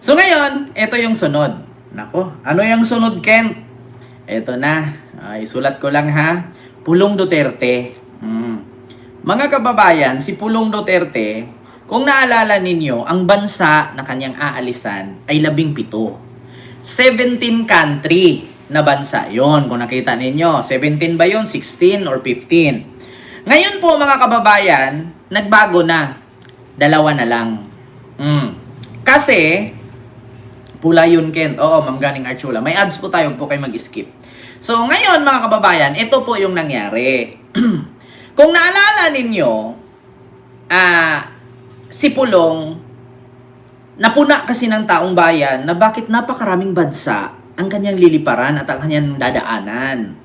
So ngayon, ito yung sunod. Nako, ano yung sunod, Kent? Ito na. Isulat ko lang ha. Pulong Duterte. Mga kababayan, si Pulong Duterte, kung naalala ninyo, ang bansa na kanyang aalisan ay 17. 17 country na bansa yon. Kung nakita ninyo, 17 ba yon? 16 or 15? Ngayon po mga kababayan, nagbago na. Dalawa na lang. Kasi, pula yun, Kent. Oo, Ma'am Ganing Archula. May ads po tayo, po kayo mag-skip. So, ngayon mga kababayan, ito po yung nangyari. Kung naalala ninyo, si Pulong, napuna kasi ng taong bayan na bakit napakaraming bansa ang kanyang liliparan at ang kanyang dadaanan.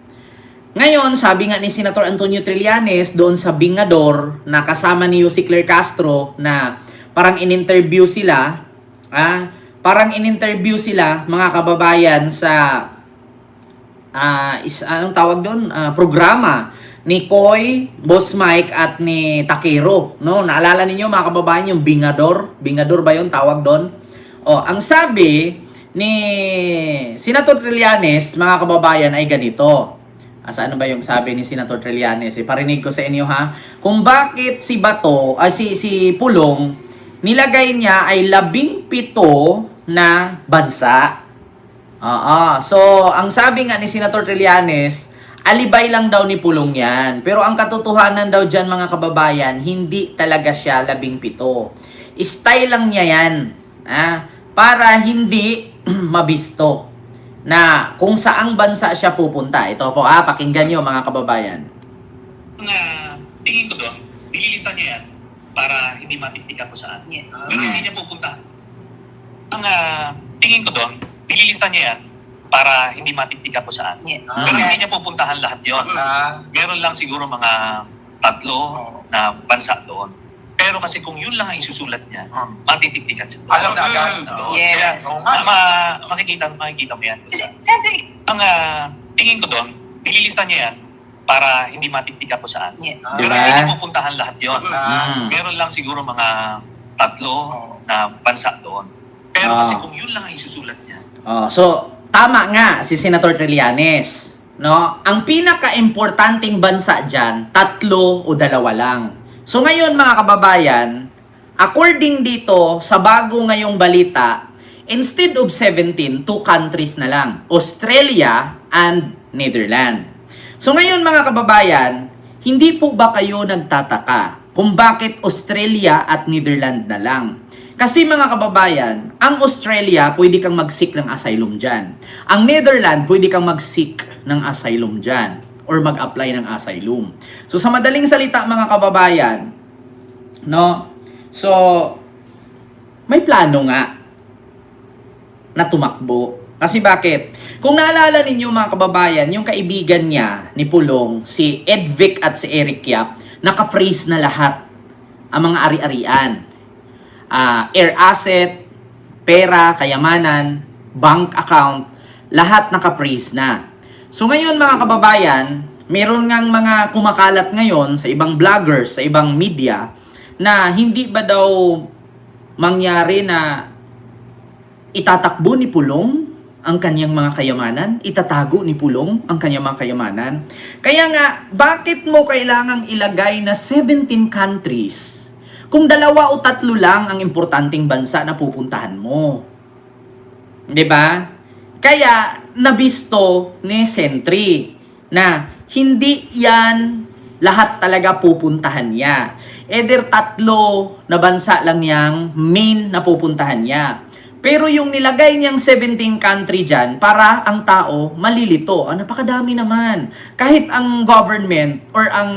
Ngayon, sabi nga ni Senator Antonio Trillanes doon sa Bingador na kasama ni Jose Claire Castro na parang in-interview sila, mga kababayan sa anong tawag doon? Programa ni Koy, Boss Mike at ni Takero, no? Naalala ninyo mga kababayan yung Bingador? Bingador ba 'yon tawag doon? Ang sabi ni Senator Trillanes, mga kababayan, ay ganito. Ano ba yung sabi ni Senator Trillanes? Parinig ko sa inyo ha. Kung bakit si Bato, si Pulong, nilagay niya ay 17 na bansa. So, ang sabi nga ni Senator Trillanes, alibay lang daw ni Pulong yan. Pero ang katotohanan daw dyan mga kababayan, hindi talaga siya 17. Style lang niya yan. Para hindi mabisto na kung saang bansa siya pupunta. Ito po pakinggan nyo mga kababayan. Tingin ko doon, nililista niya yan para hindi matitika ko saan. Pero hindi niya pupunta. Ang tingin ko doon, nililista niya yan para hindi matitika ko saan. Pero hindi niya pupuntahan lahat yon. Meron lang siguro mga 3 na bansa doon. Pero kasi kung yun lang ang isusulat niya, matitiktikan siya. Alam na agad. Yes. Makikita mo yan. Ang tingin ko doon, nililista niya yan para hindi matitika ko saan. Pero hindi niya pupuntahan lahat yon. Meron lang siguro mga 3 na bansa doon. Pero kasi kung yun lang ang isusulat niya. So, tama nga si Senator Trillanes, no? Ang pinaka-importanting bansa diyan, 3 o 2 lang. So ngayon mga kababayan, according dito sa bago ngayong balita, instead of 17, 2 countries na lang, Australia and Netherlands. So ngayon mga kababayan, hindi po ba kayo nagtataka kung bakit Australia at Netherlands na lang? Kasi mga kababayan, ang Australia, pwede kang mag-seek ng asylum dyan. Ang Netherlands, pwede kang mag-seek ng asylum dyan or mag-apply ng asylum. So sa madaling salita mga kababayan, no? So, may plano nga na tumakbo. Kasi bakit? Kung naalala ninyo mga kababayan, yung kaibigan niya ni Pulong, si Edvic at si Eric Yap, naka-freeze na lahat ang mga ari-arian. Air asset, pera, kayamanan, bank account, lahat naka-freeze na. So ngayon mga kababayan, meron ngang mga kumakalat ngayon sa ibang vloggers, sa ibang media, na hindi ba daw mangyari na itatakbo ni Pulong ang kanyang mga kayamanan? Itatago ni Pulong ang kanyang mga kayamanan? Kaya nga, bakit mo kailangang ilagay na 17 countries kung 2 o 3 lang ang importanteng bansa na pupuntahan mo? 'Di ba? Kaya nabisto ni Sentry na hindi yan lahat talaga pupuntahan niya. Either 3 na bansa lang yang main na pupuntahan niya. Pero yung nilagay niyang 17 country dyan, para ang tao malilito. Napakadami naman. Kahit ang government or ang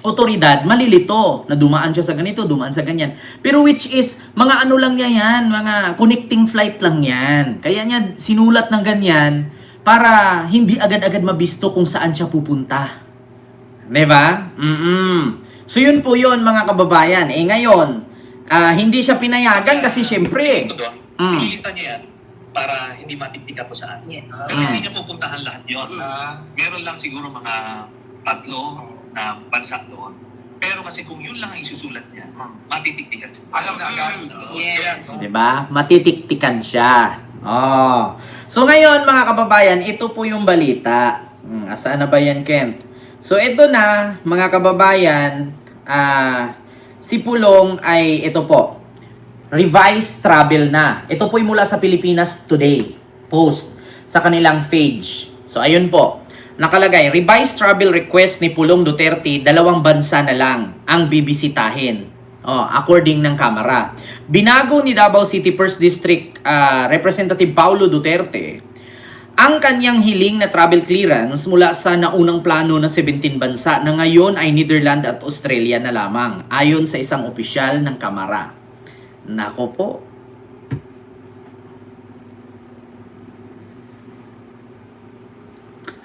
otoridad, malilito na dumaan siya sa ganito, dumaan sa ganyan. Pero which is, mga ano lang niya yan, mga connecting flight lang yan. Kaya niya sinulat ng ganyan para hindi agad-agad mabisto kung saan siya pupunta. Diba? So yun po yun mga kababayan. Ngayon, hindi siya pinayagan kasi syempre. Nililista niya yan para hindi matitika ko saan. Pero hindi niya pupuntahan lahat yon. Meron lang siguro mga 3 na bansa doon. Pero kasi kung yun lang ang isusulat niya, matitiktikan siya. Alam na agad. Yes. 'Di ba? Matitiktikan siya. Oh. So ngayon mga kababayan, ito po yung balita. Asaan na ba yan, Kent? So ito na mga kababayan, si Pulong ay ito po. Revised travel na. Ito po ay mula sa Pilipinas Today post sa kanilang page. So ayun po. Nakalagay, revised travel request ni Pulong Duterte, 2 bansa na lang ang bibisitahin. According ng Kamara. Binago ni Davao City 1st District Representative Paulo Duterte ang kanyang hiling na travel clearance mula sa naunang plano na 17 bansa na ngayon ay Netherlands at Australia na lamang, ayon sa isang opisyal ng Kamara. Nako po.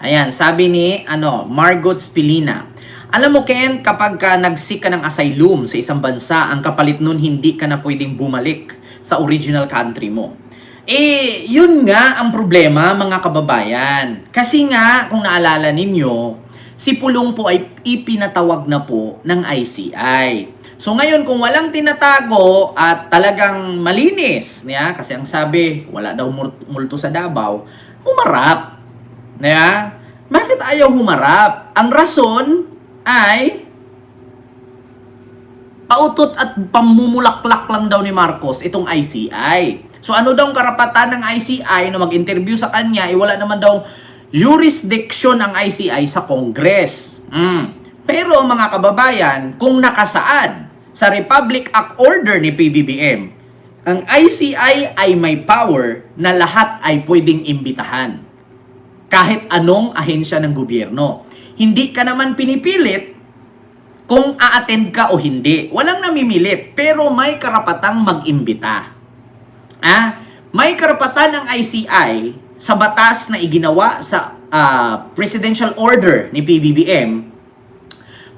Ayan, sabi ni Margot Spilina. Alam mo, Ken, kapag nag-seek ka ng asylum sa isang bansa, ang kapalit nun hindi ka na pwedeng bumalik sa original country mo. Yun nga ang problema, mga kababayan. Kasi nga, kung naalala ninyo, si Pulong po ay ipinatawag na po ng ICI. So ngayon, kung walang tinatago at talagang malinis, kasi ang sabi, wala daw multo sa Davao, humarap. Bakit ayaw humarap? Ang rason ay pautot at pamumulaklak lang daw ni Marcos itong ICI. So ano daw ang karapatan ng ICI na mag-interview sa kanya? Wala naman daw jurisdiction ang ICI sa Congress. Pero mga kababayan, kung nakasaad sa Republic Act Order ni PBBM, ang ICI ay may power na lahat ay pwedeng imbitahan. Kahit anong ahensya ng gobyerno. Hindi ka naman pinipilit kung a-attend ka o hindi. Walang namimilit, pero may karapatang mag-imbita. May karapatan ng ICI sa batas na iginawa sa presidential order ni PBBM.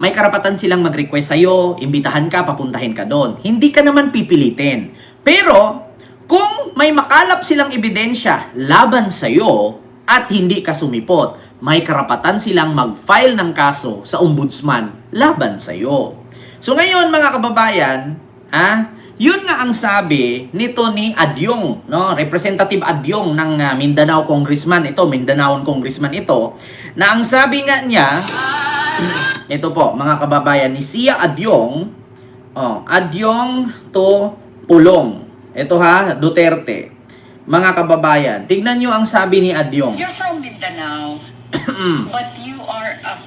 May karapatan silang mag-request sa'yo, imbitahan ka, papuntahin ka doon. Hindi ka naman pipilitin. Pero, kung may makalap silang ebidensya laban sa'yo, at hindi ka sumipot, may karapatan silang mag-file ng kaso sa ombudsman laban sa iyo. So ngayon mga kababayan, yun nga ang sabi nito ni Adyong, Representative Adyong ng Mindanao Congressman Mindanaon Congressman ito, na ang sabi nga niya, ito po mga kababayan, ni Sia Adyong, Adyong to Pulong. Ito Duterte. Mga kababayan, tignan nyo ang sabi ni Adyong. You're from Mindanao, but you are a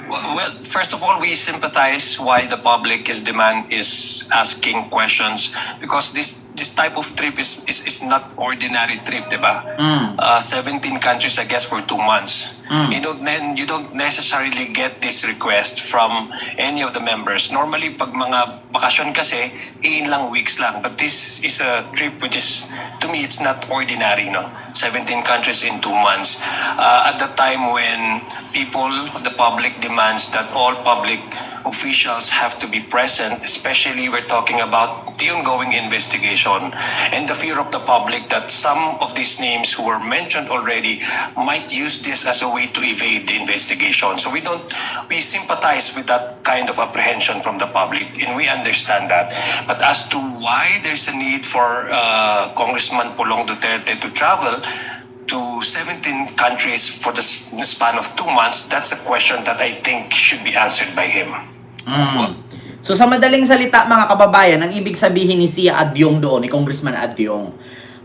Well, first of all, we sympathize why the public is asking questions because this type of trip is not ordinary trip, diba? 17 countries, I guess, for 2 months. You don't necessarily get this request from any of the members. Normally, pag mga bakasyon kasi, ilang weeks lang. But this is a trip which is, to me, it's not ordinary, no? 17 countries in 2 months. At the time when the public demands that all public officials have to be present, especially we're talking about the ongoing investigation and the fear of the public that some of these names who were mentioned already might use this as a way to evade the investigation. So we sympathize with that kind of apprehension from the public, and we understand that. But as to why there's a need for Congressman Pulong Duterte to travel to 17 countries for the span of 2 months, that's a question that I think should be answered by him. So sa madaling salita mga kababayan, ang ibig sabihin ni Sia Adyong doon, ni Congressman Adyong,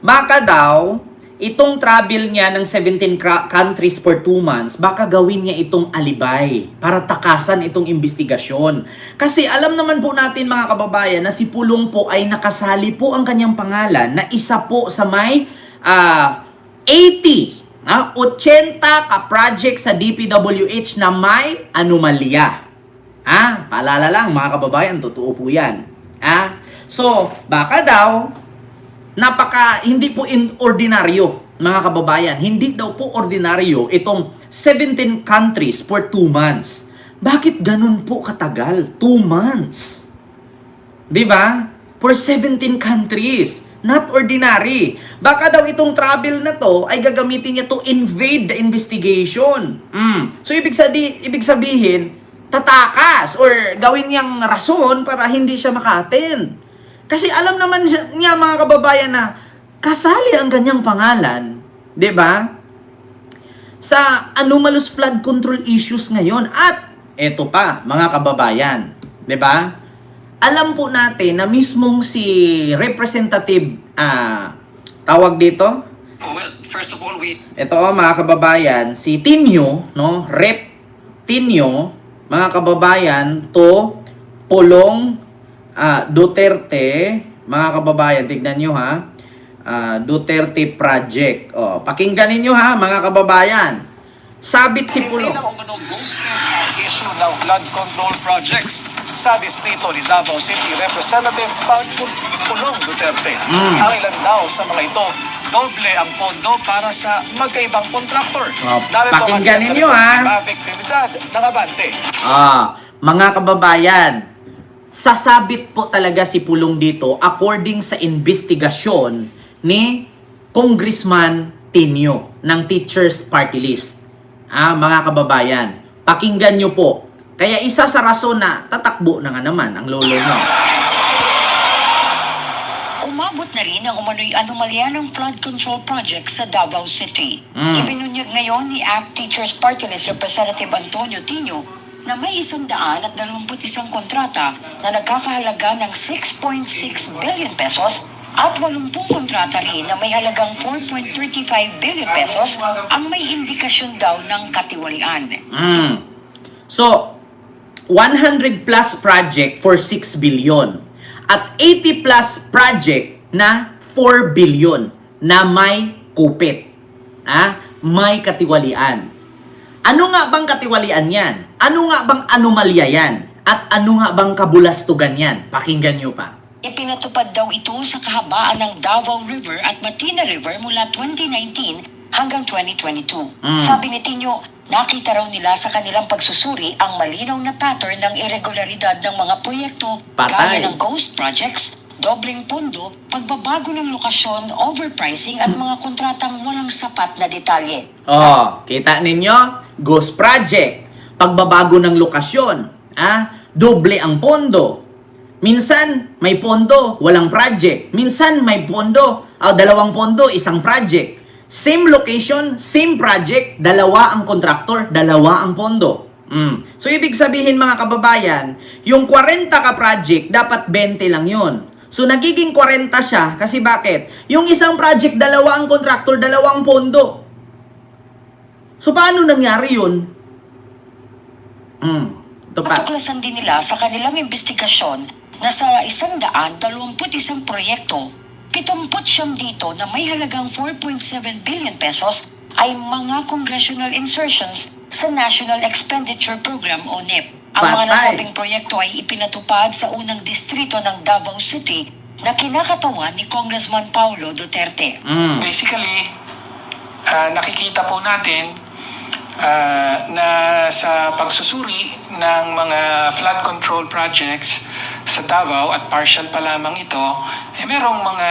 baka daw, itong travel niya ng 17 countries for 2 months, baka gawin niya itong alibay para takasan itong investigasyon. Kasi alam naman po natin mga kababayan na si Pulong po ay nakasali po ang kanyang pangalan na isa po sa may 80 ka-project sa DPWH na may anomalya. Paalala lang mga kababayan, totoo po yan. So, baka daw, hindi po ordinaryo mga kababayan. Hindi daw po ordinaryo itong 17 countries for 2 months. Bakit ganun po katagal? 2 months. Diba? For 17 countries. Not ordinary. Baka daw itong travel na to ay gagamitin niya to invade the investigation. So ibig sabihin, tatakas or gawin niyang rason para hindi siya maka-attend. Kasi alam naman niya mga kababayan na kasali ang kanyang pangalan, 'di ba? Sa anomalous flood control issues ngayon. At eto pa, mga kababayan, 'di ba? Alam po natin na mismong si Representative tawag dito. Well, first of all, Ito mga kababayan, si Tinio, no? Rep Tinio, mga kababayan, to Pulong Duterte, mga kababayan, tignan nyo ha. Duterte Project. Pakinggan niyo ha, mga kababayan. Sabit si Pulong. Hindi lang umano ghosting ang issue ng flood control projects sa distrito ni Davao City Representative Pulong Duterte. Ang ilan daw sa mga ito, doble ang pondo para sa magkaibang kontraktor. Pakinggan ninyo ha. Mavic Trinidad ng Abante. Mga kababayan, sasabit po talaga si Pulong dito according sa investigasyon ni Congressman Tinio ng Teachers Party List. Mga kababayan, pakinggan nyo po. Kaya isa sa rason na tatakbo na nga naman ang lolo nyo. Umabot na rin ang umano'y anomalya ng flood control project sa Davao City. Ibinunyag ngayon ni ACT Teachers Party List Representative Antonio Tinio na may 121 kontrata na nagkakahalaga ng 6.6 billion pesos at 80 kontrata rin na may halagang 4.35 billion pesos ang may indikasyon daw ng katiwalian. So, 100 plus project for 6 billion at 80 plus project na 4 billion na may kupit. May katiwalian. Ano nga bang katiwalian yan? Ano nga bang anomalya yan? At ano nga bang kabulastugan yan? Pakinggan nyo pa. Ipinatupad daw ito sa kahabaan ng Davao River at Matina River mula 2019 hanggang 2022. Sabi ni Tinio, nakita raw nila sa kanilang pagsusuri ang malinaw na pattern ng irregularidad ng mga proyekto gaya ng ghost projects, dobleng pondo, pagbabago ng lokasyon, overpricing at mga kontratang walang sapat na detalye. Kita ninyo? Ghost project, pagbabago ng lokasyon, doble ang pondo. Minsan, may pondo, walang project. Minsan, may pondo, dalawang pondo, isang project. Same location, same project, dalawa ang kontraktor, dalawa ang pondo. So, ibig sabihin mga kababayan, yung 40 ka project, dapat 20 lang yun. So, nagiging 40 siya. Kasi bakit? Yung isang project, dalawa ang kontraktor, dalawang pondo. So, paano nangyari yun? Ito pa. Natuklasan din nila sa kanilang investigasyon na sa 121 proyekto, 70 dito na may halagang 4.7 billion pesos ay mga congressional insertions sa National Expenditure Program o NEP. Ang mga nasabing proyekto ay ipinatupad sa unang distrito ng Davao City na kinakatawan ni Congressman Paulo Duterte. Basically, nakikita po natin na sa pagsusuri ng mga flood control projects sa Davao at partial pa lamang ito, merong mga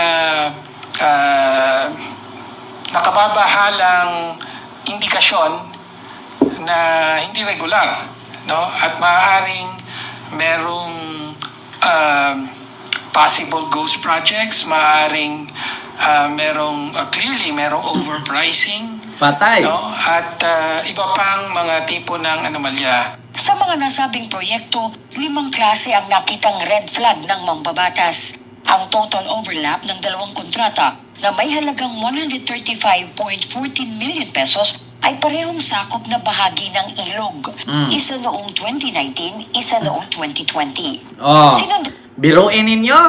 nakababahalang indikasyon na hindi regular, no? At maaaring merong possible ghost projects, maaaring clearly merong overpricing, Patay. no? At iba pang mga tipo ng anomalya. Sa mga nasabing proyekto, 5 klase ang nakitang red flag ng mambabatas. Ang total overlap ng dalawang kontrata na may halagang 135.14 million pesos ay parehong sakop na bahagi ng ilog. Isa noong 2019, isa noong 2020. Biruin ninyo,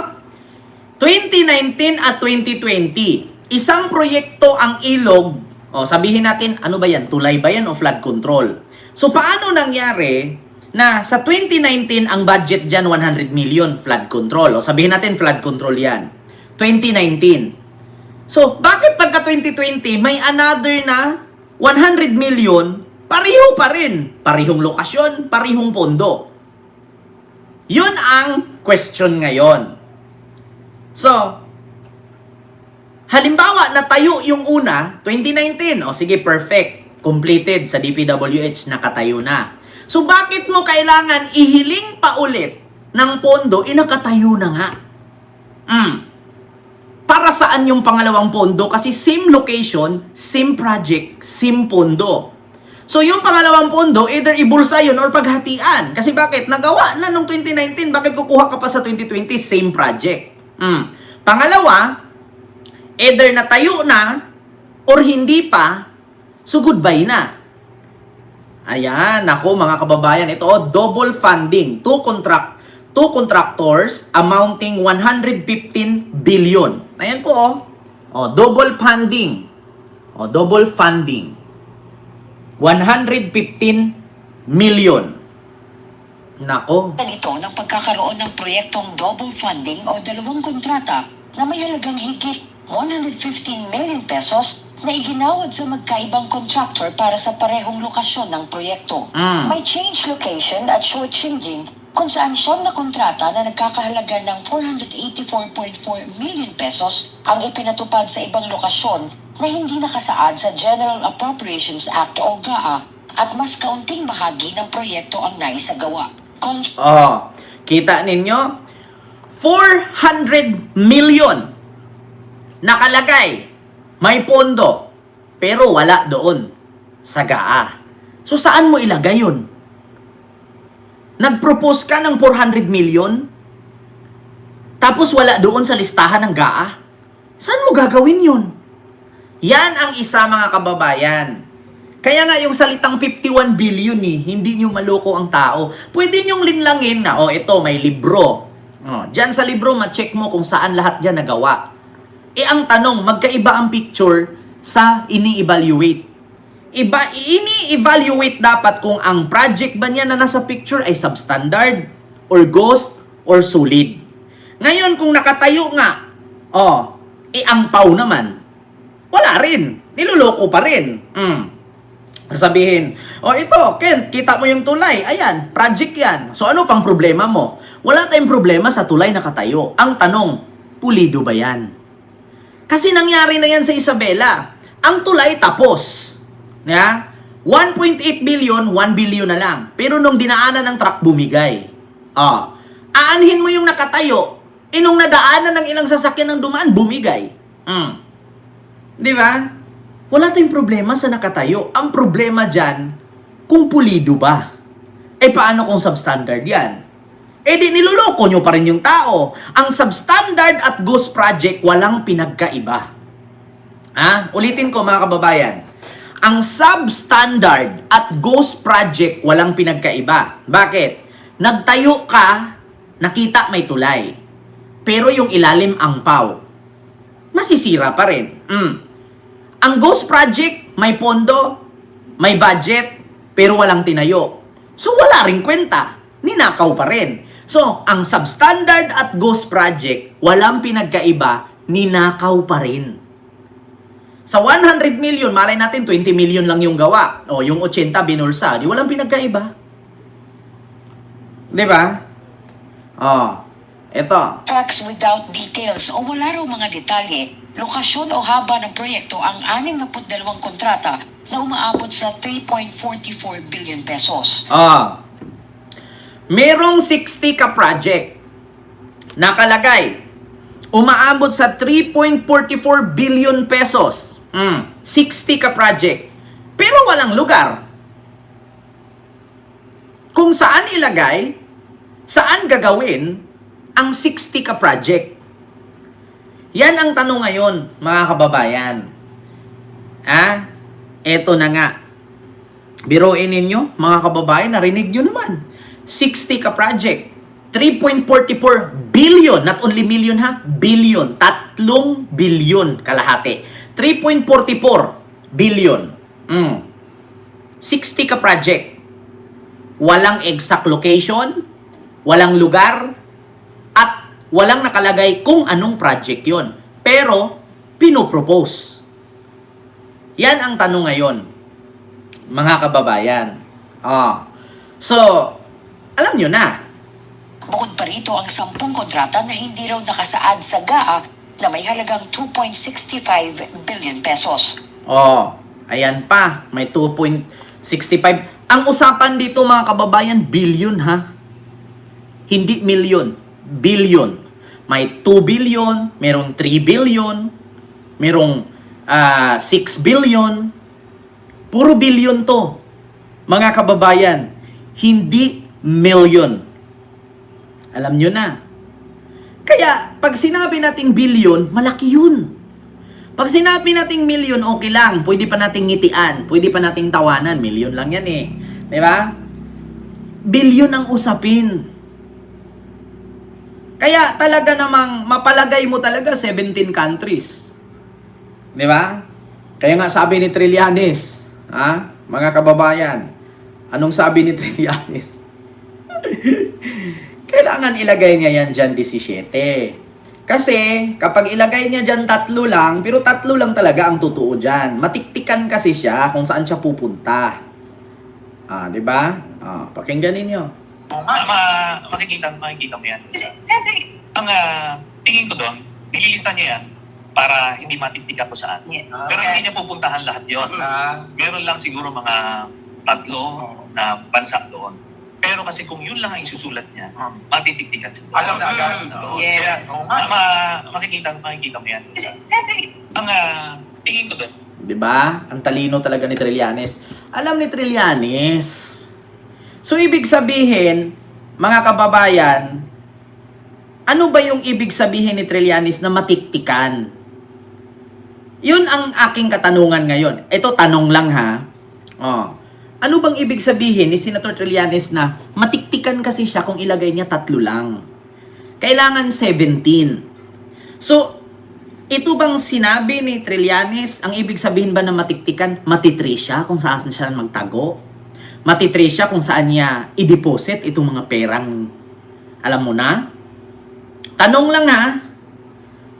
2019 at 2020, isang proyekto ang ilog. Sabihin natin, ano ba yan? Tulay ba yan o flood control? So, paano nangyari na sa 2019, ang budget dyan 100 million flood control? Sabihin natin, flood control yan. 2019. So, bakit pagka 2020, may another na 100 million, pareho pa rin. Parehong lokasyon, parehong pondo. Yun ang question ngayon. So, halimbawa, natayo yung una, 2019. Sige, perfect. Completed sa DPWH, nakatayo na. So bakit mo kailangan ihiling pa ulit ng pondo, nakatayo na nga? Para saan yung pangalawang pondo? Kasi same location, same project, same pondo. So yung pangalawang pondo, either ibulsa yun or paghatian. Kasi bakit? Nagawa na nung 2019, bakit kukuha ka pa sa 2020? Same project. Pangalawa, either natayo na or hindi pa, so goodbye na. Ayan, ako mga kababayan, ito double funding. Two contractors amounting 115 billion. Ayan po double funding. Double funding. 115 million. Nako. Ito ng pagkakaroon ng proyektong double funding o dalawang kontrata na may halagang higit 115 million pesos na iginawad sa magkaibang contractor para sa parehong lokasyon ng proyekto. May change location at short-changing kung saan siyam na kontrata na nagkakahalaga ng 484.4 million pesos ang ipinatupad sa ibang lokasyon na hindi nakasaad sa General Appropriations Act o GAA at mas kaunting bahagi ng proyekto ang naisagawa. Kita ninyo? 400 million nakalagay. May pondo, pero wala doon sa GAA. So saan mo ilagay yun? Nag-propose ka ng 400 million, tapos wala doon sa listahan ng GAA. Saan mo gagawin yun? Yan ang isa, mga kababayan. Kaya nga yung salitang 51 billion hindi nyo maloko ang tao. Pwede nyong linlangin na, ito, may libro. Diyan sa libro, ma-check mo kung saan lahat dyan nagawa. Ang tanong, magkaiba ang picture sa ini-evaluate. Ini-evaluate dapat kung ang project ba niya na nasa picture ay substandard, or ghost, or solid. Ngayon, kung nakatayo nga, ang pau naman, wala rin. Niloloko pa rin. Sabihin, ito, Kent, kita mo yung tulay. Ayan, project yan. So, ano pang problema mo? Wala tayong problema sa tulay nakatayo. Ang tanong, pulido ba yan? Kasi nangyari na yan sa Isabela. Ang tulay tapos. 1.8 billion, 1 billion na lang. Pero nung dinaanan ng truck, bumigay. Aanhin mo yung nakatayo. Nung nadaanan ng ilang sasakyan ng dumaan, bumigay. Di ba? Wala tayong problema sa nakatayo. Ang problema dyan, kung pulido ba? Paano kung substandard yan? Di niloloko nyo pa rin yung tao. Ang substandard at ghost project, walang pinagkaiba. Ulitin ko, mga kababayan. Ang substandard at ghost project, walang pinagkaiba. Bakit? Nagtayo ka, nakita may tulay. Pero yung ilalim ang pau. Masisira pa rin. Ang ghost project, may pondo, may budget, pero walang tinayo. So wala rin kwenta. Ninakaw pa rin. So, ang substandard at ghost project, walang pinagkaiba, ninakaw pa rin. Sa 100 million, malay natin 20 million lang yung gawa. Yung 80 binulsa, di walang pinagkaiba. Di ba? Ito. Tracks without details o wala raw mga detalye, lokasyon o haba ng proyekto ang 62 kontrata na umaabot sa 3.44 billion pesos. Merong 60 ka project. Nakalagay. Umaabot sa 3.44 billion pesos. 60 ka project. Pero walang lugar. Kung saan ilagay, saan gagawin ang 60 ka project? Yan ang tanong ngayon, mga kababayan. Eto na nga. Biruin ninyo, mga kababayan, narinig nyo naman. 60 ka project. 3.44 billion, not only million billion. 3 billion kalahati. 3.44 billion. 60 ka project. Walang exact location, walang lugar, at walang nakalagay kung anong project yon. Pero, pinopropose. Yan ang tanong ngayon, mga kababayan. So, alam nyo na. Bukod pa rito ang 10 kontrata na hindi raw nakasaad sa GAA na may halagang 2.65 billion pesos. Ayan pa. May 2.65. Ang usapan dito mga kababayan, billion ha. Hindi milyon, billion. May 2 billion, merong 3 billion, merong 6 billion. Puro billion to. Mga kababayan, hindi million. Alam nyo na. Kaya, pag sinabi nating billion, malaki yun. Pag sinabi nating million, okay lang. Pwede pa nating ngitian. Pwede pa nating tawanan. Million lang yan eh. Di ba? Billion ang usapin. Kaya talaga namang mapalagay mo talaga 17 countries. Di ba? Kaya nga sabi ni Trillanes, mga kababayan, anong sabi ni Trillanes? Kailangan ilagay niya yan dyan 17. Kasi, kapag ilagay niya dyan 3 lang, pero 3 lang talaga ang totoo dyan. Matiktikan kasi siya kung saan siya pupunta. Di ba? Pakinggan ninyo. Makikita mo yan. Ang tingin ko doon, nililista niya yan para hindi matipid ako saan. Pero hindi niya pupuntahan lahat yon. Meron lang siguro mga 3 na bansa doon. Pero kasi kung yun lang ang isusulat niya, matitiktikan siya. Alam na agad. Yes. Makikita mo yan. Ang tingin ko doon, 'Di ba? Ang talino talaga ni Trillanes. Alam ni Trillanes. So ibig sabihin, mga kababayan, ano ba yung ibig sabihin ni Trillanes na matiktikan? Yun ang aking katanungan ngayon. Ito tanong lang ha. Ano bang ibig sabihin ni Senator Trillanes na matiktikan kasi siya kung ilagay niya 3 lang? Kailangan 17. So, ito bang sinabi ni Trillanes, ang ibig sabihin ba na matiktikan, matitre siya kung saan siya magtago? Matitre siya kung saan niya i-deposit itong mga perang, alam mo na? Tanong lang ha,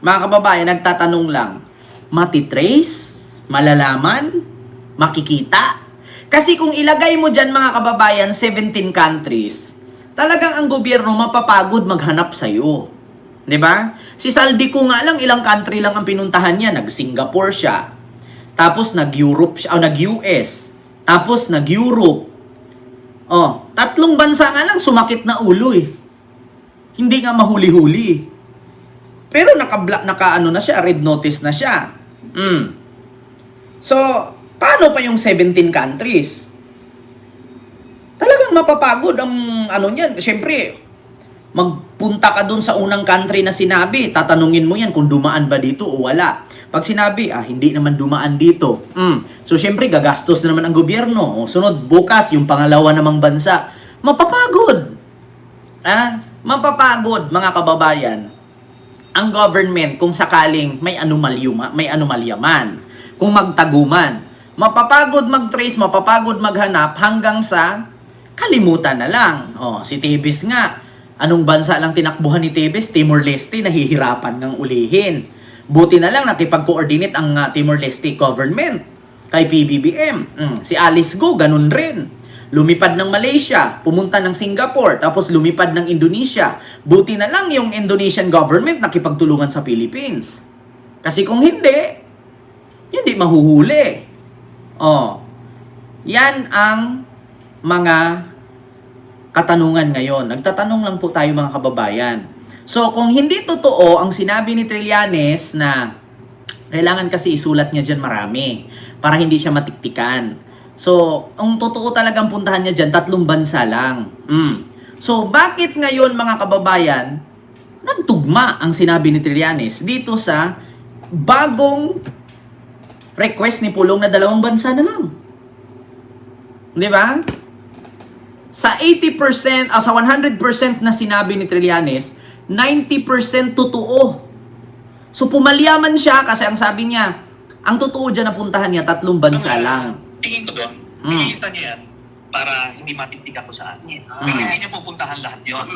mga kababayan, nagtatanong lang, matitrace, malalaman, makikita? Kasi kung ilagay mo dyan mga kababayan, 17 countries, talagang ang gobyerno mapapagod maghanap sa'yo. 'Di ba? Si Saldi ko nga lang, ilang country lang ang pinuntahan niya. Nag-Singapore siya. Tapos nag-Europe siya, o nag-US. Tapos nag-Europe. 3 bansa nga lang, sumakit na ulo eh. Hindi nga mahuli-huli. Pero naka-ano na siya, red notice na siya. So, paano pa yung 17 countries? Talagang mapapagod ang ano niyan. Siyempre, magpunta ka dun sa unang country na sinabi, tatanungin mo yan kung dumaan ba dito o wala. Pag sinabi, hindi naman dumaan dito. So, siyempre, gagastos na naman ang gobyerno. O, sunod, bukas, yung pangalawa namang bansa. Mapapagod. Mapapagod, mga kababayan. Ang government, kung sakaling may anomalya man, kung magtaguman, mapapagod mag-trace, mapapagod maghanap hanggang sa kalimutan na lang. Si Tebes nga, anong bansa lang tinakbuhan ni Tebes? Timor-Leste, nahihirapan ng ulihin. Buti na lang nakipag-coordinate ang Timor-Leste government kay PBBM. Si Alice Go, ganun rin. Lumipad ng Malaysia, pumunta ng Singapore, tapos lumipad ng Indonesia. Buti na lang yung Indonesian government nakipagtulungan sa Philippines. Kasi kung hindi mahuhuli. Yan ang mga katanungan ngayon. Nagtatanong lang po tayo mga kababayan. So, kung hindi totoo ang sinabi ni Trillanes na kailangan kasi isulat niya dyan marami para hindi siya matiktikan. So, ang totoo talagang puntahan niya dyan, 3 bansa lang. So, bakit ngayon mga kababayan, nagtugma ang sinabi ni Trillanes dito sa bagong request ni Pulong na 2 bansa na lang? Di ba? Sa 80%, sa 100% na sinabi ni Trillanes, 90% totoo. So pumalyaman siya kasi ang sabi niya, ang totoo dyan na puntahan niya, 3 bansa lang. tingin ko doon, nililista niya yan para hindi matipid ako saan. Pero hindi niya pupuntahan lahat yon.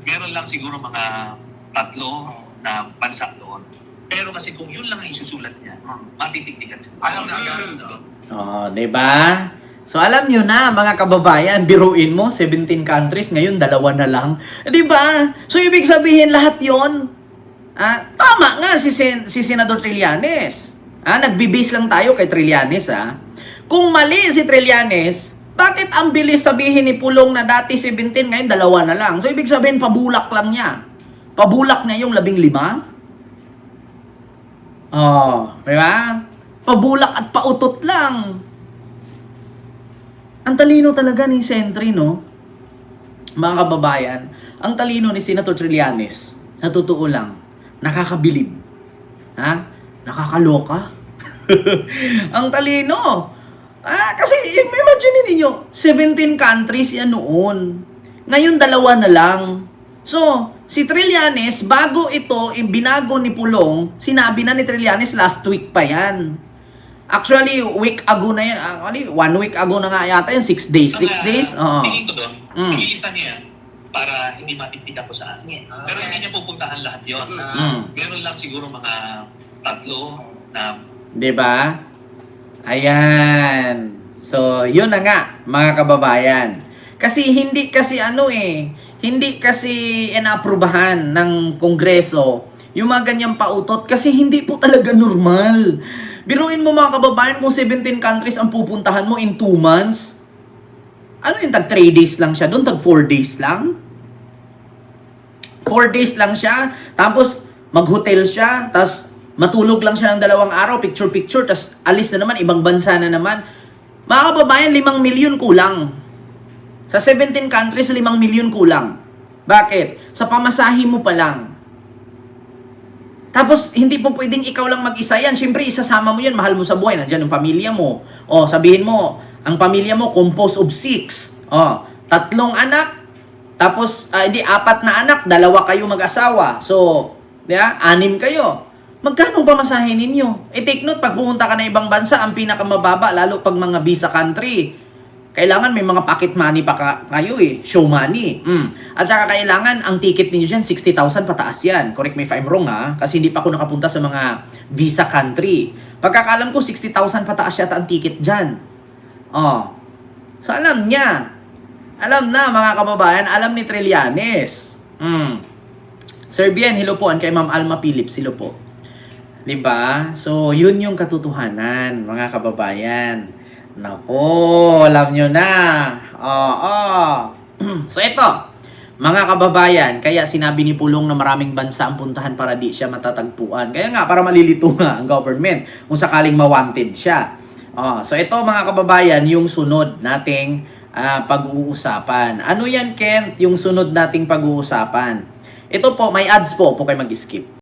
Meron lang siguro mga 3 na bansa doon. Pero kasi kung yun lang ang isusulat niya, matitiktikan siya. Alam na agad. Di ba? So alam niyo na mga kababayan, biruin mo 17 countries, ngayon 2 na lang. Di ba? So ibig sabihin lahat 'yon. Tama nga si Senador Trillanes. Nagbi-base lang tayo kay Trillanes. Kung mali si Trillanes, Bakit ang bilis sabihin ni Pulong na dati 17, ngayon 2 na lang? So, ibig sabihin, pabulak lang niya. Pabulak niya yung 15? Oh, di ba? Pabulak at pautot lang. Ang talino talaga ni Sentry, no? Mga kababayan, ang talino ni Senator Trillanes, sa totoo lang, nakakabilib. Ha? Nakakaloka. Ang talino. Kasi imagine ninyo, 17 countries yan noon. Ngayon 2 na lang. So, si Trillanes, bago ito binago ni Pulong, sinabi na ni Trillanes last week pa yan. Actually, week ago na yan. Actually, 1 week ago na nga yata yan. 6 days. 6 days? Oo. Tingin ko doon, nililista niya yan para hindi matipika po sa akin. Pero hindi niya pupuntahan lahat yun. Meron lang siguro mga 3 na... Diba? Ayan. So, yun na nga, mga kababayan. Kasi hindi kasi hindi kasi inaaprubahan ng Kongreso yung mga ganyang pautot kasi hindi po talaga normal. Biruin mo mga kababayan kung 17 countries ang pupuntahan mo in 2 months. Ano yung tag 3 days lang siya doon? Tag 4 days lang? 4 days lang siya. Tapos mag-hotel siya. Tapos matulog lang siya ng 2 araw. Picture-picture. Tapos alis na naman. Ibang bansa na naman. Mga kababayan, 5 milyon kulang. Sa 17 countries, 5 milyon kulang. Bakit? Sa pamasahe mo pa lang. Tapos, hindi po pwedeng ikaw lang mag-isa yan. Siyempre, isasama mo yan. Mahal mo sa buhay. Nandiyan yung pamilya mo. O, sabihin mo, ang pamilya mo, composed of 6. O, 3 anak. Tapos, 4 na anak. 2 kayo mag-asawa. So, 6 kayo. Magkano pamasahe ninyo? Take note, pag pumunta ka na ibang bansa, ang pinakamababa, lalo pag mga visa country, kailangan may mga pocket money pa kayo show money. At saka kailangan, ang ticket ninyo dyan, 60,000 pataas yan. Correct me if I'm wrong kasi hindi pa ako nakapunta sa mga visa country. Pagkakalam ko, 60,000 pataas yata ang ticket dyan. So alam niya. Alam na mga kababayan, alam ni Trillanes. Sir Bien, hello po. Kay Ma'am Alma Phillips, hello po. Diba? So, yun yung katotohanan, mga kababayan. Nako, alam nyo na. So, ito, mga kababayan, kaya sinabi ni Pulong na maraming bansa ang puntahan para di siya matatagpuan. Kaya nga, para malilito nga ang government kung sakaling ma-wanted siya. So, ito, mga kababayan, yung sunod nating pag-uusapan. Ano yan, Kent? Yung sunod nating pag-uusapan. Ito po, may ads po kayo mag-skip.